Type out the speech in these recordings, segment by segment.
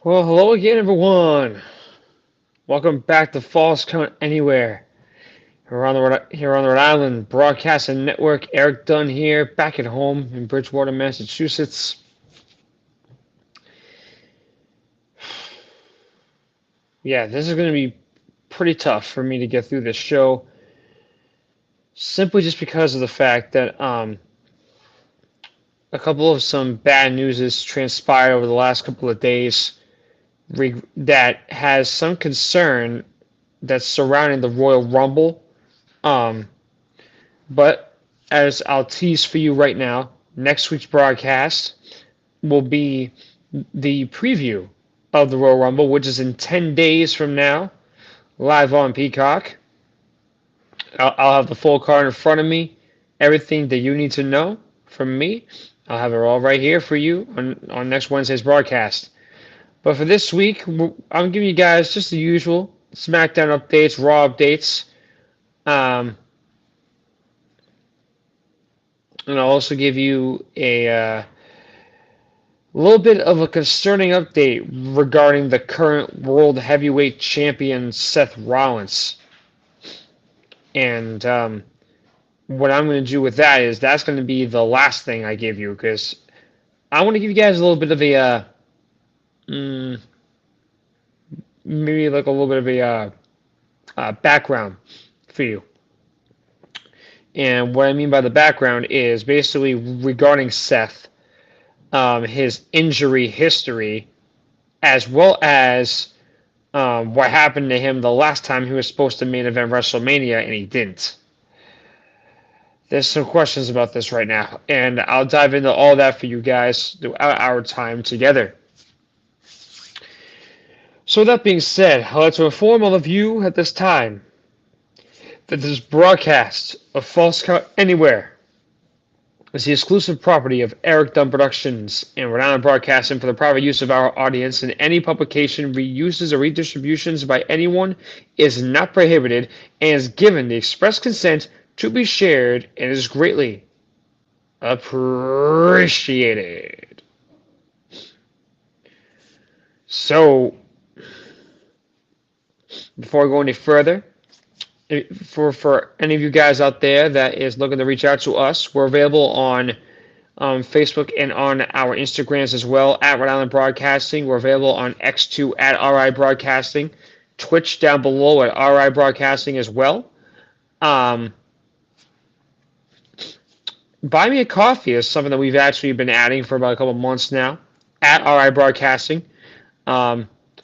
Well, hello again, everyone. Welcome back to Falls Count Anywhere. Here on the Rhode Island Broadcasting Network. Erik Dunn here, back at home in Bridgewater, Massachusetts. Yeah, this is going to be pretty tough for me to get through this show, simply just because of the fact that a couple of some bad news has transpired over the last couple of days that has some concern that's surrounding the Royal Rumble. Um, But as I'll tease for you right now, next week's broadcast will be the preview of the Royal Rumble, which is in 10 days from now, live on Peacock. I'll have the full card in front of me, everything that you need to know from me. I'll have it all right here for you on next Wednesday's broadcast. But for this week, I'm giving you guys just the usual SmackDown updates, Raw updates. Um, and I'll also give you a little bit of a concerning update regarding the current World Heavyweight Champion Seth Rollins. And what I'm going to do with that is that's going to be the last thing I give you because I want to give you guys a little bit of a mm, maybe like a little bit of a background for you. And what I mean by the background is basically regarding Seth, his injury history, as well as what happened to him the last time he was supposed to main event WrestleMania and he didn't. There's some questions about this right now, and I'll dive into all that for you guys throughout our time together. So with that being said, I'd like to inform all of you at this time that this broadcast of False Count Anywhere is the exclusive property of Erik Dunn Productions and Rhode Island Broadcasting for the private use of our audience, and any publication, reuses, or redistributions by anyone is not prohibited and is given the express consent to be shared and is greatly appreciated. So, before I go any further, for any of you guys out there that is looking to reach out to us, we're available on Facebook and on our Instagrams as well at Rhode Island Broadcasting. We're available on X2 at RI Broadcasting, Twitch down below at RI Broadcasting as well. Buy Me a Coffee is something that we've actually been adding for about a couple months now at RI Broadcasting.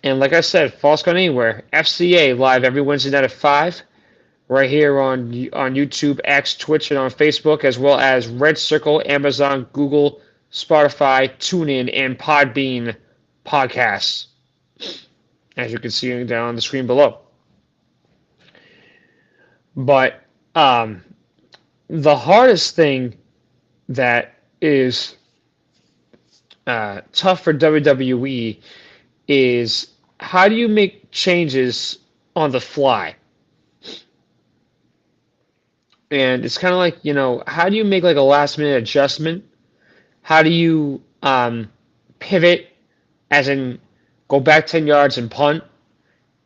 And like I said, False Count Anywhere, FCA live every Wednesday night at 5. Right here on YouTube, X, Twitch, and on Facebook, as well as Red Circle, Amazon, Google, Spotify, TuneIn, and Podbean podcasts, as you can see down on the screen below. But the hardest thing that is tough for WWE is how do you make changes on the fly? And it's kind of like, how do you make like a last minute adjustment? How do you pivot, as in go back 10 yards and punt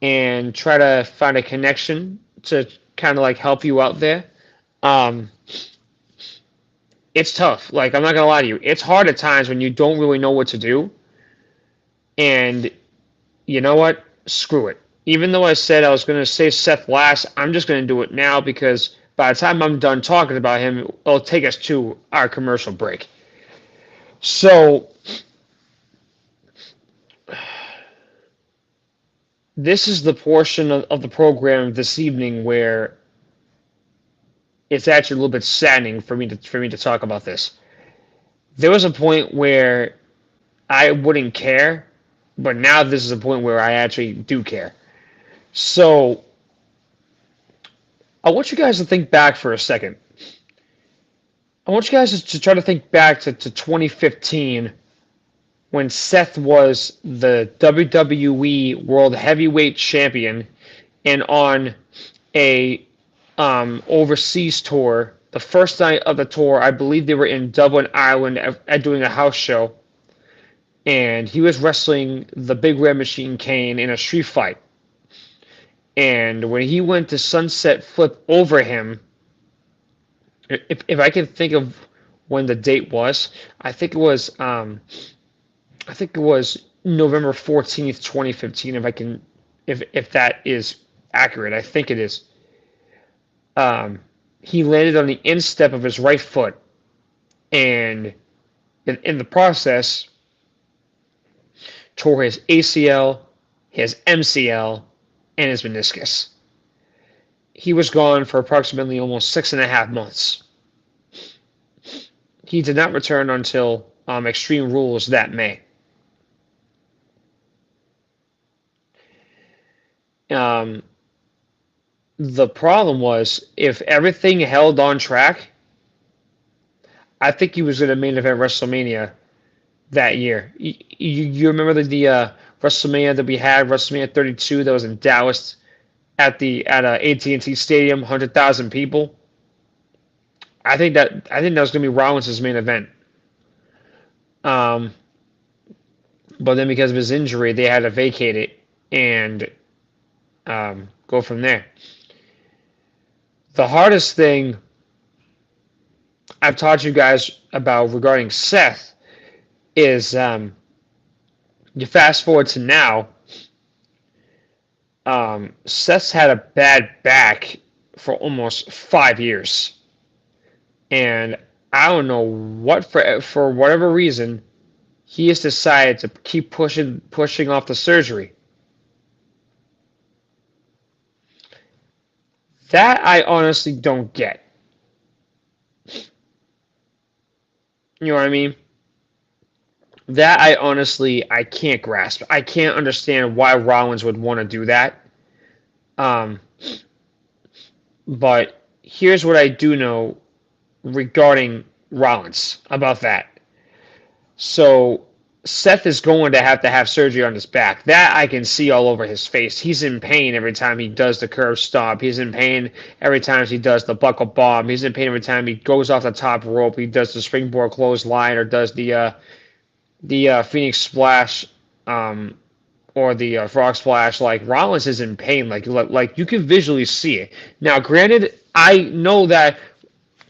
and try to find a connection to kind of like help you out there? It's tough. Like, I'm not going to lie to you. It's hard at times when you don't really know what to do. And you know what? Screw it. Even though I said I was going to say Seth last, I'm just going to do it now because by the time I'm done talking about him, it'll take us to our commercial break. So, this is the portion of the program this evening where it's actually a little bit saddening for me to talk about this. There was a point where I wouldn't care, but now this is a point where I actually do care. So, I want you guys to think back for a second. I want you guys to try to think back to 2015 when Seth was the WWE World Heavyweight Champion and on a overseas tour. The first night of the tour, I believe they were in Dublin, Ireland, doing a house show. and he was wrestling the Big Red Machine Kane in a street fight. And when he went to sunset flip over him, if I can think of when the date was, I think it was I think it was November 14th, 2015. If that is accurate, I think it is. Um, he landed on the instep of his right foot, and in the process, tore his ACL, his MCL, and his meniscus. He was gone for approximately almost 6.5 months. He did not return until Extreme Rules that May. Um, the problem was, if everything held on track, I think he was going to main event WrestleMania that year. You remember the WrestleMania that we had, WrestleMania 32, that was in Dallas at AT&T Stadium, 100,000 people. I think that was going to be Rollins' main event. Um, but then because of his injury, they had to vacate it and go from there. The hardest thing I've taught you guys about regarding Seth is you fast forward to now. Seth's had a bad back for almost 5 years, and I don't know what for whatever reason he has decided to keep pushing off the surgery. That I honestly don't get. You know what I mean? That I can't grasp. I can't understand why Rollins would want to do that. Um, but here's what I do know regarding Rollins about that. So Seth is going to have surgery on his back. That I can see all over his face. He's in pain every time he does the curve stomp. He's in pain every time he does the buckle bomb. He's in pain every time he goes off the top rope. He does the springboard clothesline or does the Phoenix Splash or the Frog Splash. Like, Rollins is in pain. Like you can visually see it. Now, granted, I know that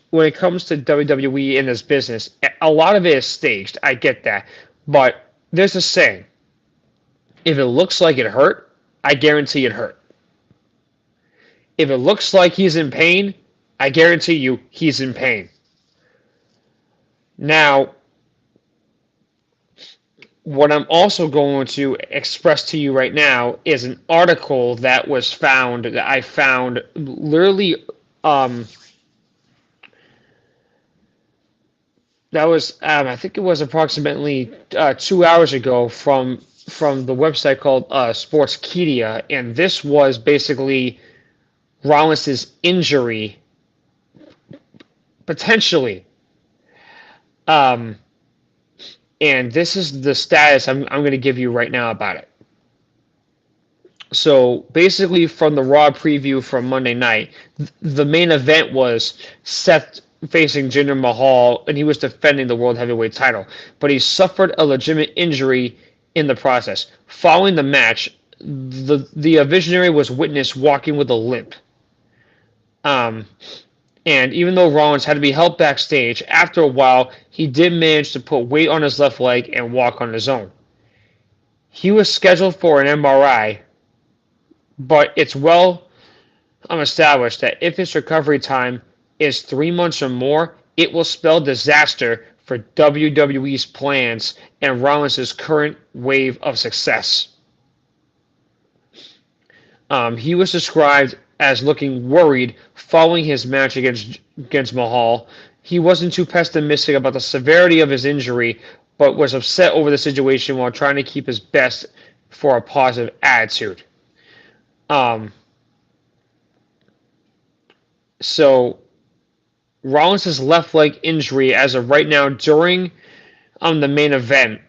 when it comes to WWE in this business, a lot of it is staged. I get that. But there's a saying. If it looks like it hurt, I guarantee it hurt. If it looks like he's in pain, I guarantee you he's in pain. Now, what I'm also going to express to you right now is an article that I found literally that was I think it was approximately 2 hours ago from the website called Sportskeeda, and this was basically Rollins' injury potentially. And this is the status I'm going to give you right now about it. So basically, from the Raw preview from Monday night, the main event was Seth facing Jinder Mahal, and he was defending the World Heavyweight title. But he suffered a legitimate injury in the process. Following the match, the Visionary was witnessed walking with a limp. And even though Rollins had to be helped backstage, after a while, he did manage to put weight on his left leg and walk on his own. He was scheduled for an MRI, but it's well established that if his recovery time is 3 months or more, it will spell disaster for WWE's plans and Rollins' current wave of success. He was described as looking worried following his match against Mahal. He wasn't too pessimistic about the severity of his injury, but was upset over the situation while trying to keep his best for a positive attitude. So Rollins' left leg injury as of right now during the main event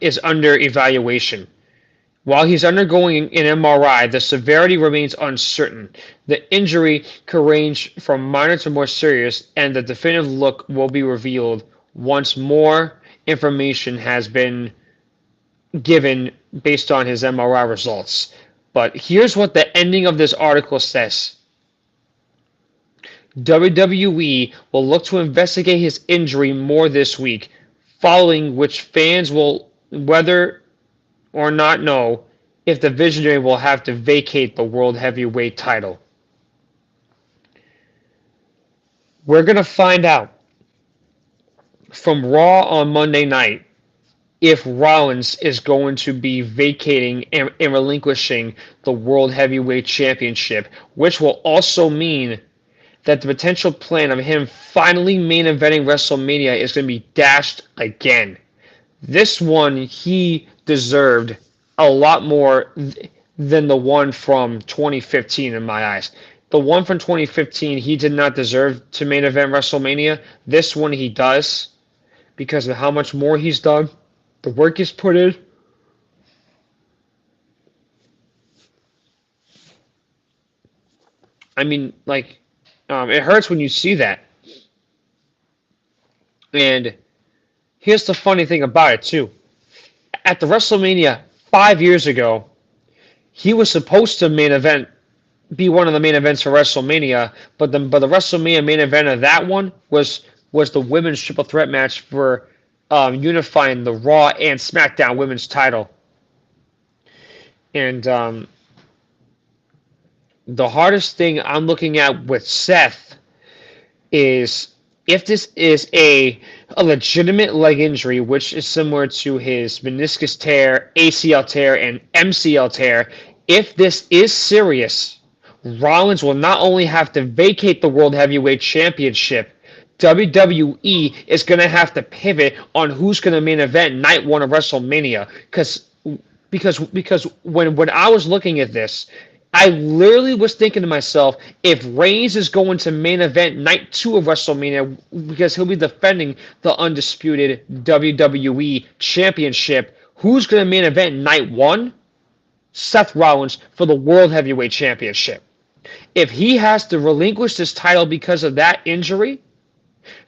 is under evaluation. While he's undergoing an MRI, the severity remains uncertain. The injury could range from minor to more serious, and the definitive look will be revealed once more information has been given based on his MRI results. But here's what the ending of this article says. WWE will look to investigate his injury more this week, following which fans will whether or not know if the Visionary will have to vacate the World Heavyweight title. We're going to find out from Raw on Monday night if Rollins is going to be vacating and relinquishing the World Heavyweight Championship, which will also mean that the potential plan of him finally main eventing WrestleMania is going to be dashed again. This one he deserved a lot more than the one from 2015 in my eyes. The one from 2015, he did not deserve to main event WrestleMania. This one he does because of how much more he's done, the work he's put in. I mean, like, it hurts when you see that. And here's the funny thing about it, too. At the WrestleMania 5 years ago, he was supposed to be one of the main events for WrestleMania, but the WrestleMania main event of that one was the women's triple threat match for unifying the Raw and SmackDown women's title. And the hardest thing I'm looking at with Seth is if this is a legitimate leg injury, which is similar to his meniscus tear, ACL tear, and MCL tear, if this is serious, Rollins will not only have to vacate the World Heavyweight Championship, WWE is going to have to pivot on who's going to main event night one of WrestleMania. Because when I was looking at this, I literally was thinking to myself, if Reigns is going to main event night 2 of WrestleMania, because he'll be defending the undisputed WWE Championship, who's going to main event night 1? Seth Rollins for the World Heavyweight Championship. If he has to relinquish this title because of that injury,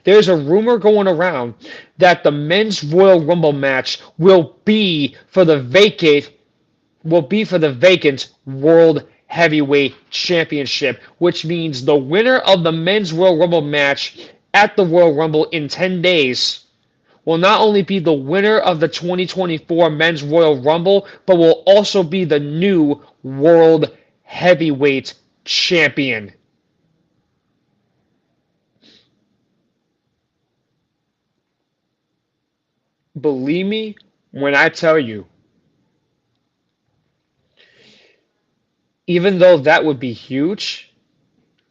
there's a rumor going around that the men's Royal Rumble match will be for the vacant World Heavyweight Championship, which means the winner of the men's Royal Rumble match at the Royal Rumble in 10 days will not only be the winner of the 2024 men's Royal Rumble, but will also be the new World Heavyweight Champion. Believe me when I tell you, even though that would be huge,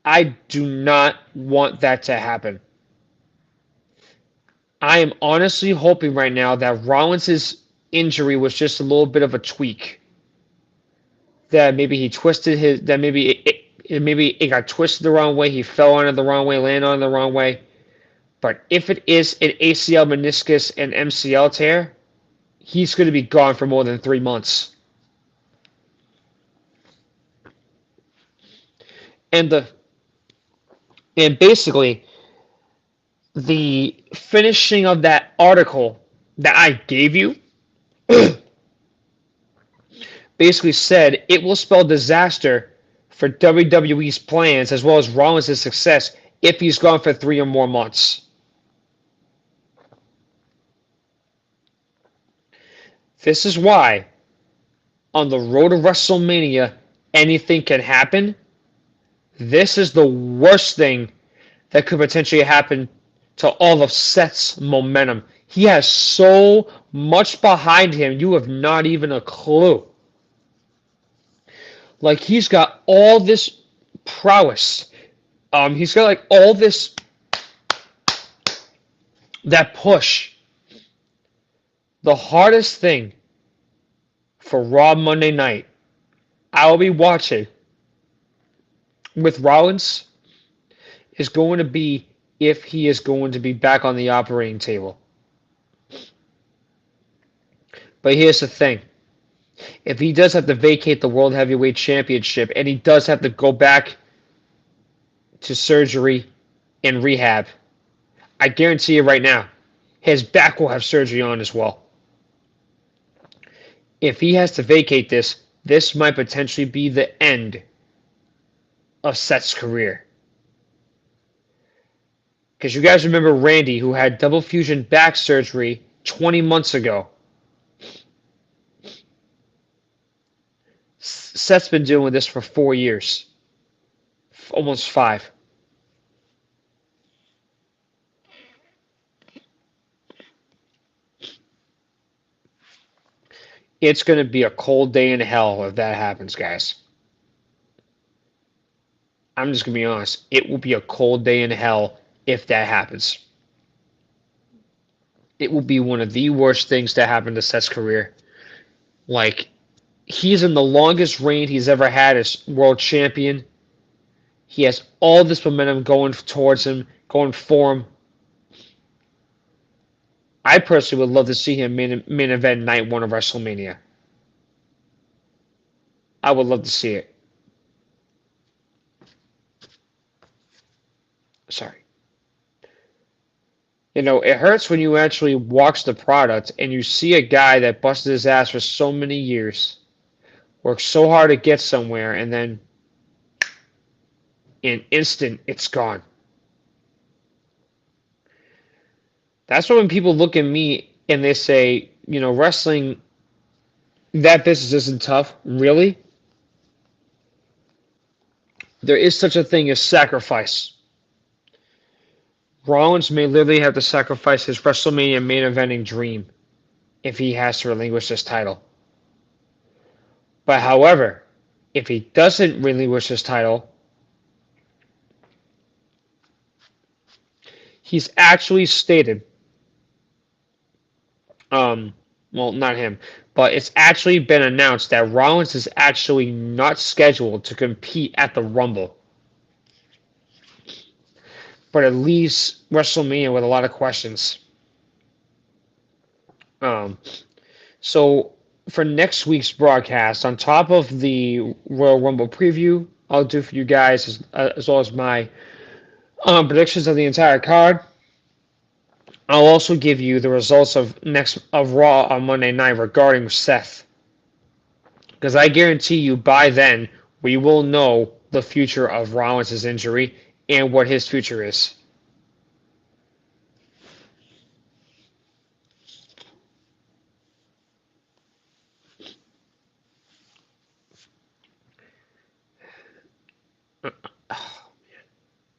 I do not want that to happen. I am honestly hoping right now that Rollins' injury was just a little bit of a tweak. That maybe he twisted maybe it got twisted the wrong way, he fell on it the wrong way, landed on it the wrong way. But if it is an ACL, meniscus, and MCL tear, he's going to be gone for more than 3 months. And basically, the finishing of that article that I gave you basically said it will spell disaster for WWE's plans as well as Rollins' success if he's gone for 3 or more months. This is why on the road to WrestleMania, anything can happen. This is the worst thing that could potentially happen to all of Seth's momentum. He has so much behind him, you have not even a clue. Like, he's got all this prowess. He's got, like, all this, that push. The hardest thing for Raw Monday night, I will be watching with Rollins, is going to be if he is going to be back on the operating table. But here's the thing. If he does have to vacate the World Heavyweight Championship and he does have to go back to surgery and rehab, I guarantee you right now, his back will have surgery on as well. If he has to vacate this, this might potentially be the end of Seth's career. Because you guys remember Randy, who had double fusion back surgery 20 months ago. Seth's been dealing with this for 4 years, almost 5. It's going to be a cold day in hell if that happens, guys. I'm just going to be honest. It will be a cold day in hell if that happens. It will be one of the worst things to happen to Seth's career. Like, he's in the longest reign he's ever had as world champion. He has all this momentum going towards him, going for him. I personally would love to see him main event night 1 of WrestleMania. I would love to see it. Sorry. You know, it hurts when you actually watch the product and you see a guy that busted his ass for so many years, worked so hard to get somewhere, and then in an instant, it's gone. That's when people look at me and they say, you know, wrestling, that business isn't tough. Really? There is such a thing as sacrifice. Rollins may literally have to sacrifice his WrestleMania main eventing dream if he has to relinquish this title. But however, if he doesn't relinquish his title, he's actually stated, well, not him, but it's actually been announced that Rollins is actually not scheduled to compete at the Rumble. But it leaves WrestleMania with a lot of questions. So for next week's broadcast, on top of the Royal Rumble preview, I'll do for you guys as well as my predictions of the entire card. I'll also give you the results of Raw on Monday night regarding Seth, because I guarantee you by then we will know the future of Rollins' injury and what his future is.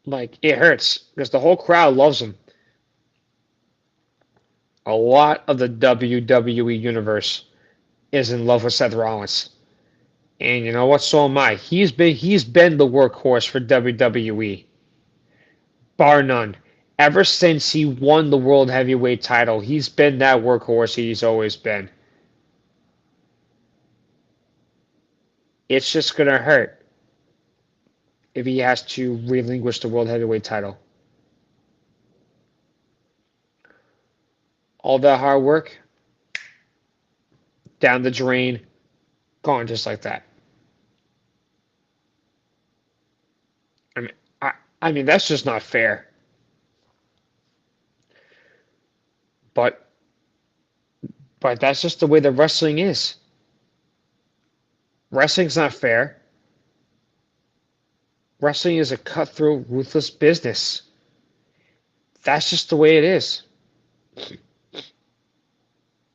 Like, it hurts because the whole crowd loves him. A lot of the WWE universe is in love with Seth Rollins. And you know what? So am I. He's been the workhorse for WWE. Bar none. Ever since he won the World Heavyweight title, he's been that workhorse he's always been. It's just going to hurt if he has to relinquish the World Heavyweight title. All that hard work, down the drain, gone just like that. I mean, that's just not fair. But that's just the way that wrestling is. Wrestling's not fair. Wrestling is a cutthroat, ruthless business. That's just the way it is.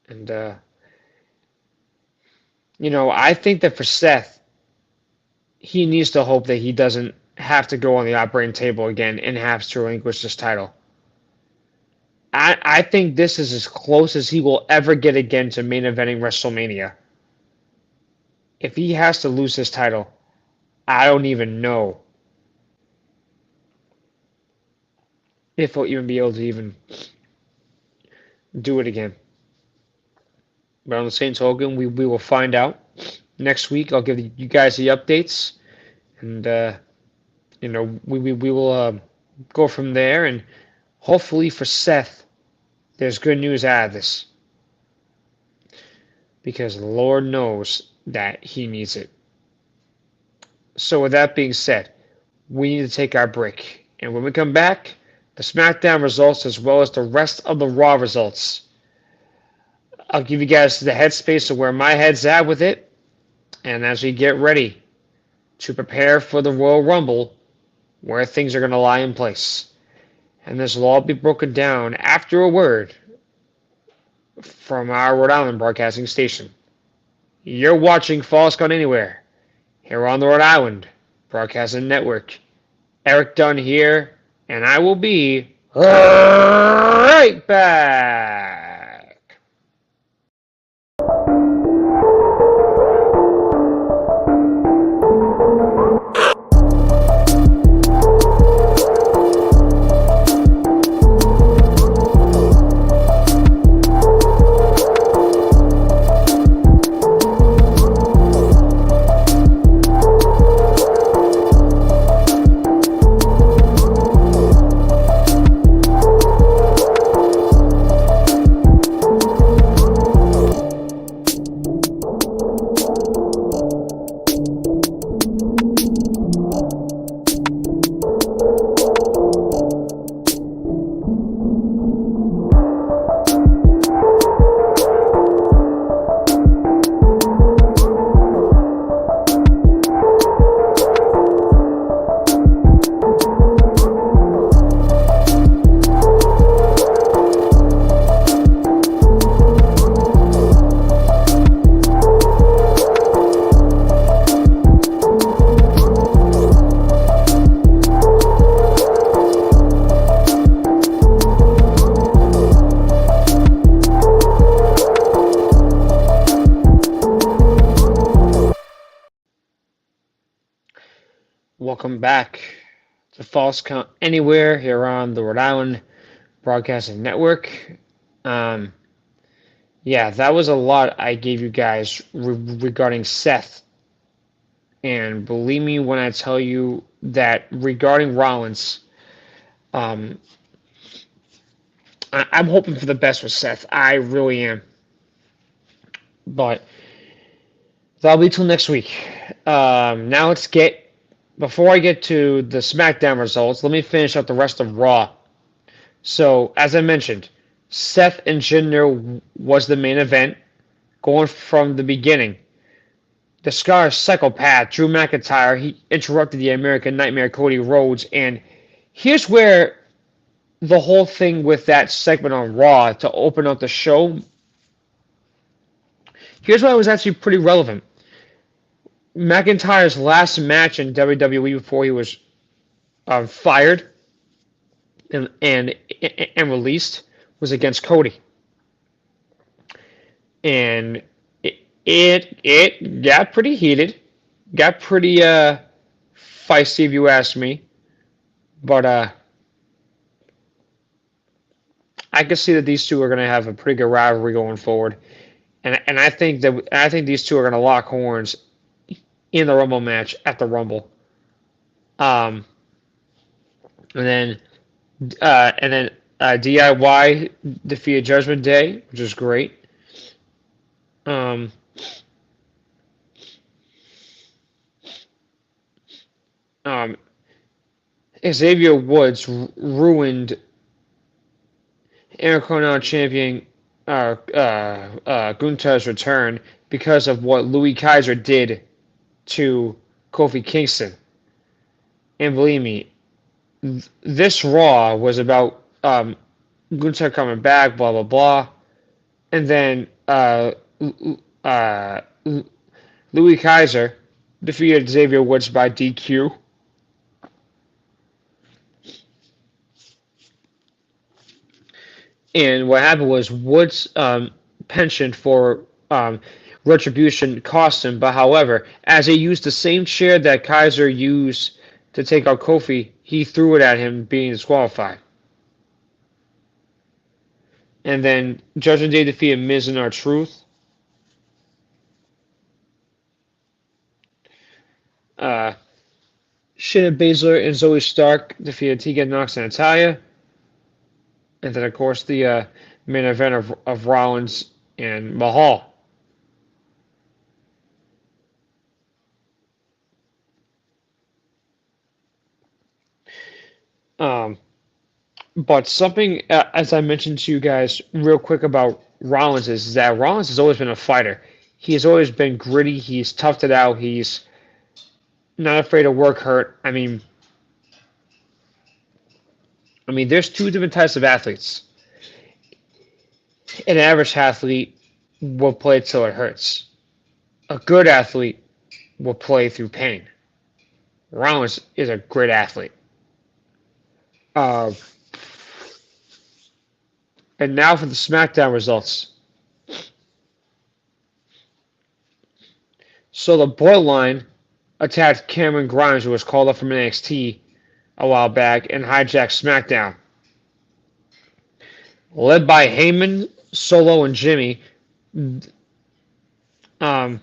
And, you know, I think that for Seth, he needs to hope that he doesn't have to go on the operating table again and have to relinquish this title. I think this is as close as he will ever get again to main eventing WrestleMania. If he has to lose his title, I don't even know if he'll even be able to even do it again. But on the same token, we will find out. Next week, I'll give you guys the updates. And, you know, we will go from there. And hopefully for Seth, there's good news out of this. Because Lord knows that he needs it. So with that being said, we need to take our break. And when we come back, the SmackDown results as well as the rest of the Raw results. I'll give you guys the headspace of where my head's at with it, and as we get ready to prepare for the Royal Rumble, where things are going to lie in place. And this will all be broken down after a word from our Rhode Island broadcasting station. You're watching False Count Anywhere here on the Rhode Island Broadcasting Network. Erik Dunn here, and I will be right back. Welcome back to False Count Anywhere here on the Rhode Island Broadcasting Network. Yeah, that was a lot I gave you guys regarding Seth. And believe me when I tell you that regarding Rollins, um, I'm hoping for the best with Seth. I really am. But that'll be till next week. Now let's get, before I get to the SmackDown results, let me finish up the rest of Raw. So, as I mentioned, Seth and Jinder was the main event, going from the beginning. The Scar psychopath, Drew McIntyre, he interrupted the American Nightmare, Cody Rhodes, and here's where the whole thing with that segment on Raw to open up the show, here's why it was actually pretty relevant. McIntyre's last match in WWE before he was fired and released was against Cody, and it got pretty heated, got pretty feisty if you ask me, but I can see that these two are going to have a pretty good rivalry going forward, and I think these two are going to lock horns in the Rumble match at the Rumble. Um, and then DIY defeated Judgment Day, which is great. Um, um, Xavier Woods ruined Intercontinental Champion Gunther's return because of what Louis Kaiser did to Kofi Kingston. And believe me, this Raw was about Gunther coming back, blah, blah, blah. And then uh, Louis Kaiser defeated Xavier Woods by DQ. And what happened was Woods' penchant for retribution cost him. But however, as he used the same chair that Kaiser used to take out Kofi, he threw it at him, being disqualified. And then Judgment Day defeated Miz and R-Truth. Shayna Baszler and Zoe Stark defeated Tegan Nox and Natalya. And then, of course, the main event of Rollins and Mahal. Um, But something, as I mentioned to you guys real quick about Rollins, is that Rollins has always been a fighter. He has always been gritty. He's toughed it out. He's not afraid to work hurt. I mean, there's two different types of athletes. An average athlete will play till it hurts. A good athlete will play through pain. Rollins is a great athlete. Uh, and now for the SmackDown results. So the Bloodline attacked Cameron Grimes, who was called up from NXT a while back, and hijacked SmackDown. Led by Heyman, Solo, and Jimmy, um,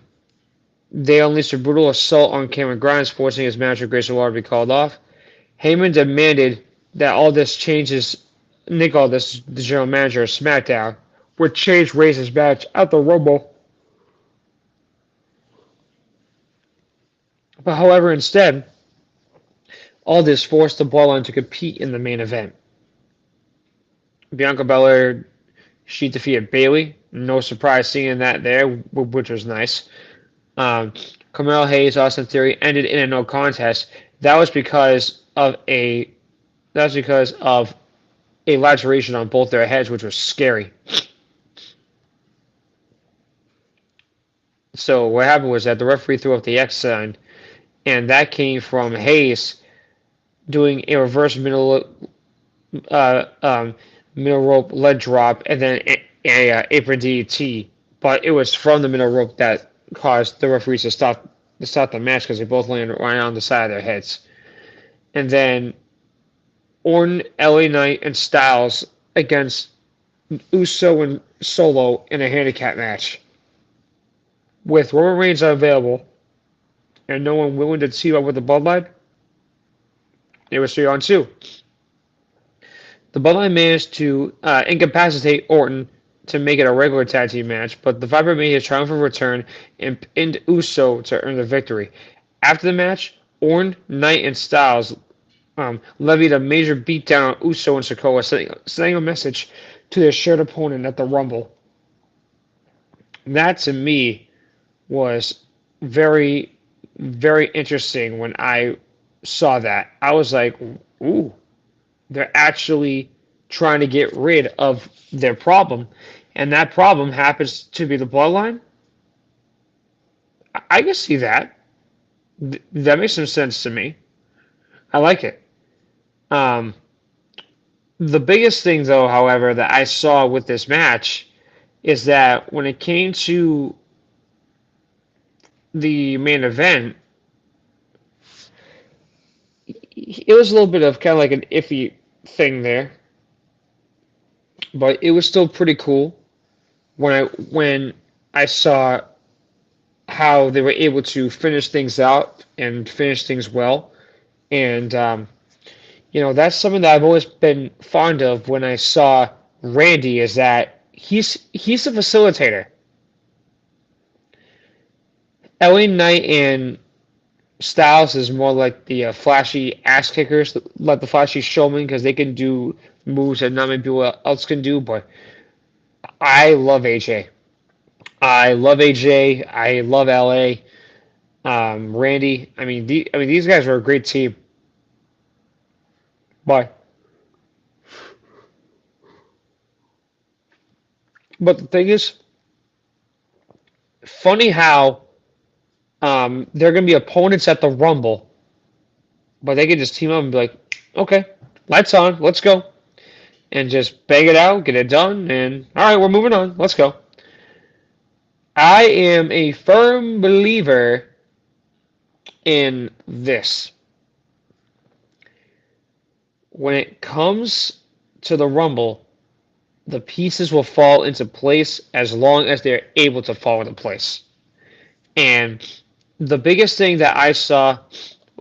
they unleashed a brutal assault on Cameron Grimes, forcing his manager Grayson Waller to be called off. Heyman demanded that all this changes. Nick Aldis, the general manager of SmackDown, would change Razor's match at the Rumble. But however, instead, Aldis forced the Bloodline to compete in the main event. Bianca Belair, she defeated Bayley. No surprise seeing that there, which was nice. Um, Carmelo Hayes, Austin Theory ended in a no contest. That was because of a laceration on both their heads, which was scary. So what happened was that the referee threw up the X sign, and that came from Hayes doing a reverse uh, um, middle rope leg drop and then a apron DDT. But it was from the middle rope that caused the referees to stop the match because they both landed right on the side of their heads. And then Orton, LA Knight, and Styles against Uso and Solo in a handicap match. With Roman Reigns unavailable and no one willing to team up with the Bloodline, it was 3-on-2. The Bloodline managed to incapacitate Orton to make it a regular tag team match, but the Viper made his triumphant return and pinned Uso to earn the victory. After the match, Orton, Knight, and Styles levied a major beatdown on Uso and Sikoa, sending a message to their shared opponent at the Rumble. That, to me, was very, very interesting when I saw that. I was like, ooh, they're actually trying to get rid of their problem, and that problem happens to be the Bloodline. I can see that. That makes some sense to me. I like it. Um, the biggest thing, though, however, that I saw with this match is that when it came to the main event, it was a little bit of kind of like an iffy thing there, but it was still pretty cool when I saw how they were able to finish things out and finish things well. And that's something that I've always been fond of when I saw Randy, is that he's a facilitator. LA Knight and Styles is more like the flashy ass kickers, like the flashy showmen, because they can do moves that not many people else can do. But I love AJ. I love AJ. I love LA. Randy. These guys are a great team. But the thing is, funny how they're going to be opponents at the Rumble, but they can just team up and be like, okay, lights on, let's go. And just bang it out, get it done, and all right, we're moving on, let's go. I am a firm believer in this. When it comes to the Rumble, the pieces will fall into place as long as they're able to fall into place. And the biggest thing that I saw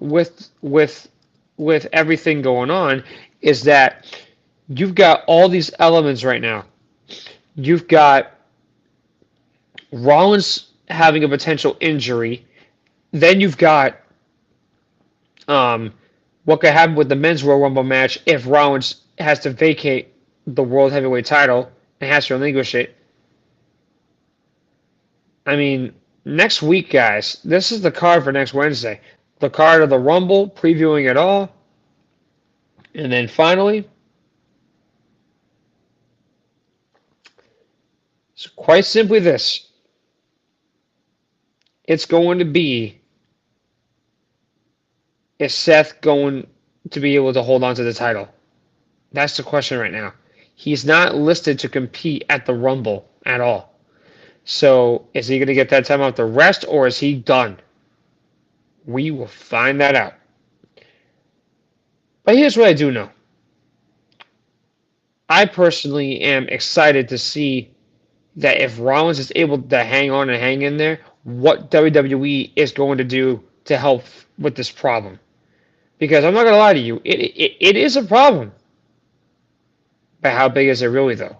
with everything going on is that you've got all these elements right now. You've got Rollins having a potential injury. Then you've got what could happen with the men's Royal Rumble match if Rollins has to vacate the World Heavyweight title and has to relinquish it. I mean, next week, guys, this is the card for next Wednesday. The card of the Rumble, previewing it all. And then finally, it's quite simply this. It's going to be, is Seth going to be able to hold on to the title? That's the question right now. He's not listed to compete at the Rumble at all. So is he going to get that time off the rest, or is he done? We will find that out. But here's what I do know. I personally am excited to see that if Rollins is able to hang on and hang in there, what WWE is going to do to help with this problem. Because I'm not going to lie to you, it is a problem. But how big is it really, though?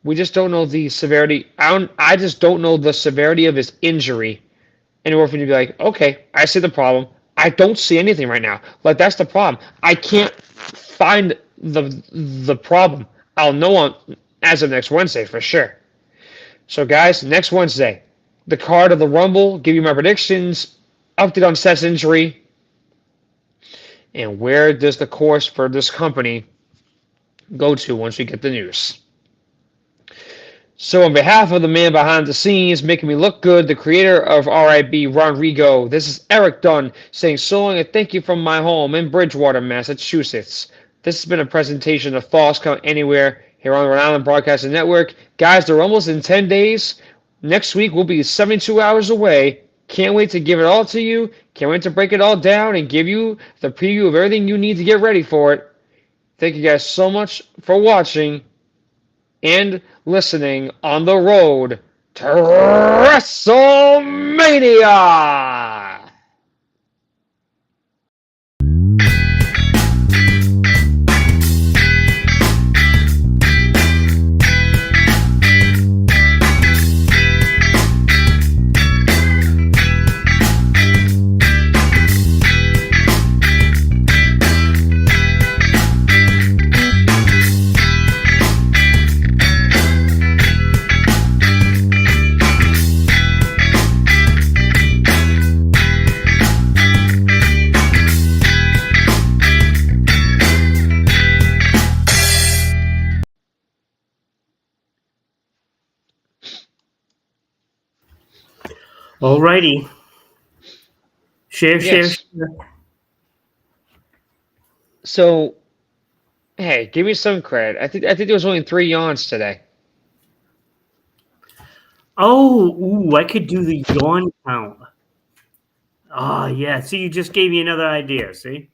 We just don't know the severity. I just don't know the severity of his injury in order for me to be like, okay, I see the problem. I don't see anything right now. Like, that's the problem. I can't find the problem. I'll know as of next Wednesday for sure. So, guys, next Wednesday, the card of the Rumble, give you my predictions, update on Seth's injury, and where does the course for this company go to once we get the news. So on behalf of the man behind the scenes, making me look good, the creator of RIB Rodrigo, this is Erik Dunn saying so long and thank you from my home in Bridgewater, Massachusetts. This has been a presentation of Falls Count Anywhere here on the Rhode Island Broadcasting Network. Guys, they're almost in 10 days. Next week, we'll be 72 hours away. Can't wait to give it all to you. Can't wait to break it all down and give you the preview of everything you need to get ready for it. Thank you guys so much for watching and listening on the road to WrestleMania! Alrighty. Share. So, hey, give me some credit. I think there was only 3 yawns today. Oh, I could do the yawn count. Oh, yeah. See, you just gave me another idea, see?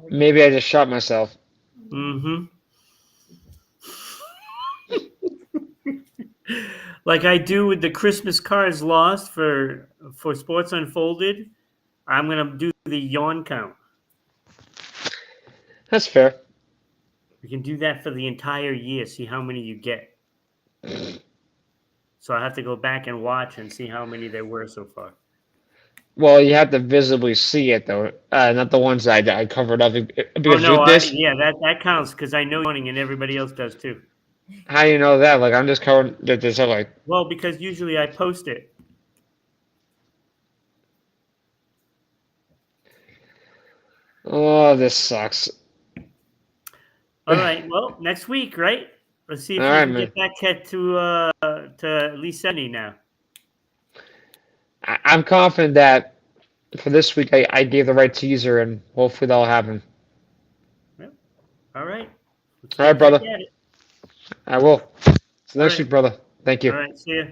Maybe I just shot myself. Mm-hmm. Like I do with the Christmas cards lost for Sports Unfolded, I'm going to do the yawn count. That's fair. We can do that for the entire year, see how many you get. So I have to go back and watch and see how many there were so far. Well, you have to visibly see it, though. Not the ones I covered up. Because that counts because I know yawning and everybody else does too. How do you know that? Like, I'm just covering this up, like... Well, because usually I post it. Oh, this sucks. All right. Well, next week, right? Let's see if we can get that cat to at least 70 now. I'm confident that for this week I gave the right teaser, and hopefully that'll happen. Yep. All right. All right, brother. I will. So next week, brother. Thank you. All right. See ya.